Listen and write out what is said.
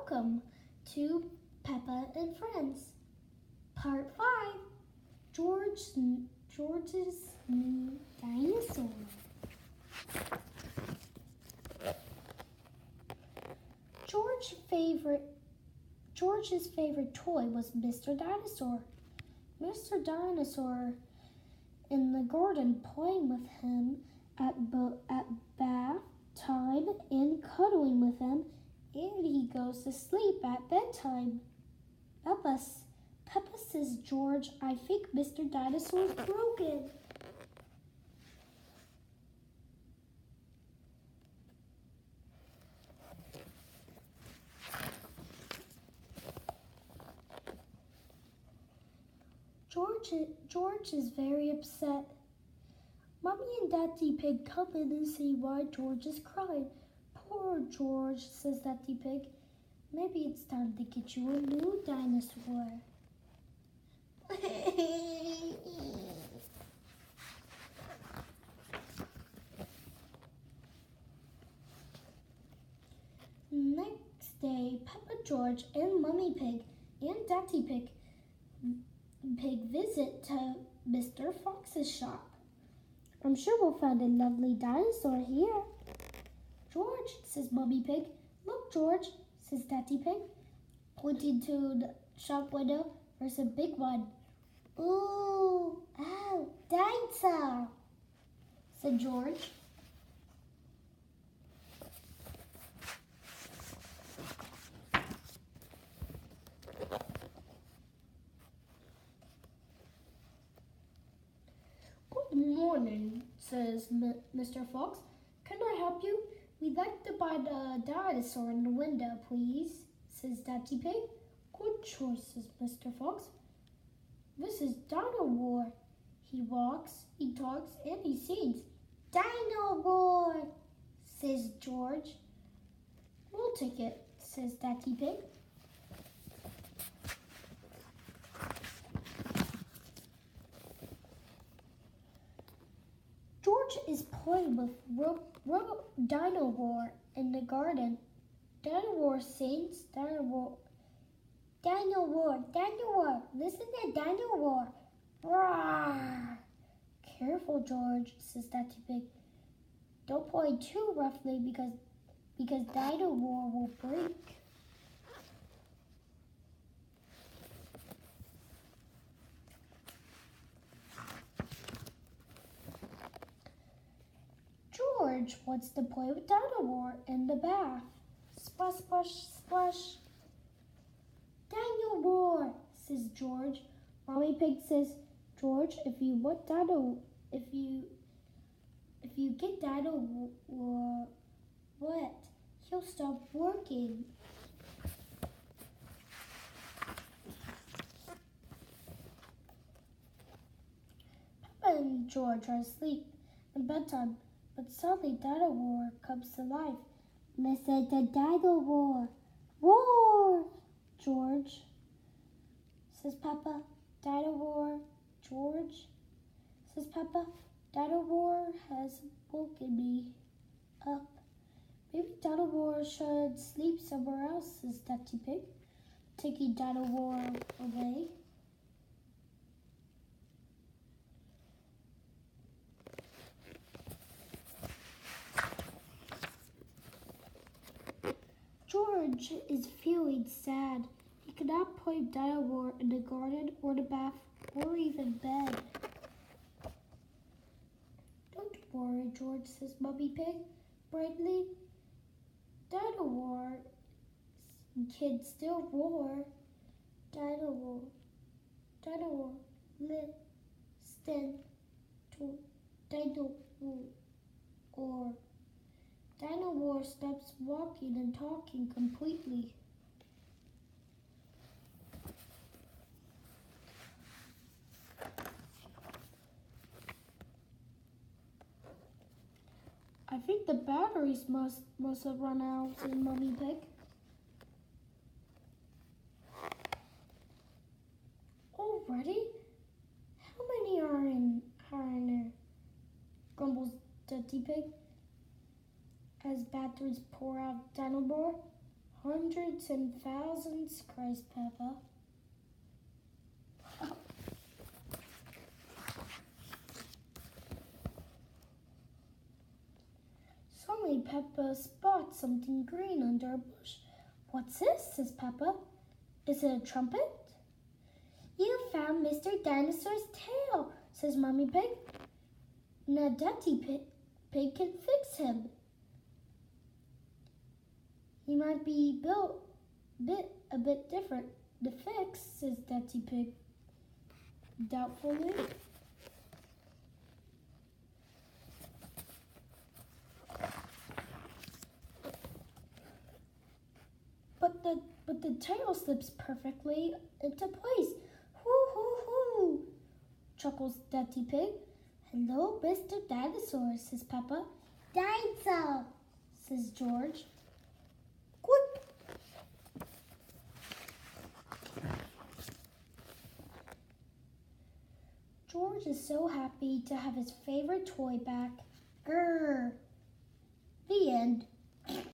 Welcome to Peppa and Friends, Part 5, George's New Dinosaur. George's favorite toy was Mr. Dinosaur. Mr. Dinosaur in the garden playing with him at bath time and cuddling with him, and he goes to sleep at bedtime. Peppa says, George, I think Mr. Dinosaur's broken. George is very upset. Mommy and Daddy Pig come in and see why George is crying. Poor George, says Daddy Pig. Maybe it's time to get you a new dinosaur. Next day, Peppa, George, and Mummy Pig and Daddy Pig visit to Mr. Fox's shop. I'm sure we'll find a lovely dinosaur here. George, says Mummy Pig. Look, George, says Daddy Pig, pointing to the shop window. There's a big one. Ooh, oh, dinosaur, said George. Good morning, says Mr. Fox. Can I help you? We'd like to buy the dinosaur in the window, please, says Daddy Pig. Good choice, says Mr. Fox. This is Dino War. He walks, he talks, and he sings. Dino War, says George. We'll take it, says Daddy Pig. George is playing with Dino War in the garden. Dino War sings, Dino War, listen to Dino War. Roar! Careful, George, says Daddy Pig. Don't play too roughly because Dino War will break. George wants to play with Dino War in the bath. Splash, splash, splash. Dino War, says George. Mommy Pig says, George, if you get Dino War wet, he'll stop working. Peppa and George are asleep in bedtime. But suddenly Dino War comes to life. Listen to Dino War. Roar! George, says Peppa. Dino War, George, says Peppa. Dino War has woken me up. Maybe Dino War should sleep somewhere else, says Daddy Pig, taking Dino War away. George is feeling sad. He cannot play Dino War in the garden or the bath or even bed. Don't worry, George, says Mummy Pig brightly. Dino War can still roar. Dino War, listen to Dino War. Dino War stops walking and talking completely. I think the batteries must have run out, said Mummy Pig. Already? How many are in there? Grumbles Daddy Pig as batteries pour out Dino War. Hundreds and thousands, cries Peppa. Suddenly Peppa spots something green under a bush. What's this? Says Peppa. Is it a trumpet? You found Mr. Dinosaur's tail, says Mommy Pig. Now Daddy Pig can fix him. He might be built a bit different to fix, says Daddy Pig doubtfully. But the tail slips perfectly into place. Hoo hoo hoo, chuckles Daddy Pig. Hello, Mr. Dinosaur, says Peppa. Dinosaur, says George. Quick! George is so happy to have his favorite toy back. Grrr. The end.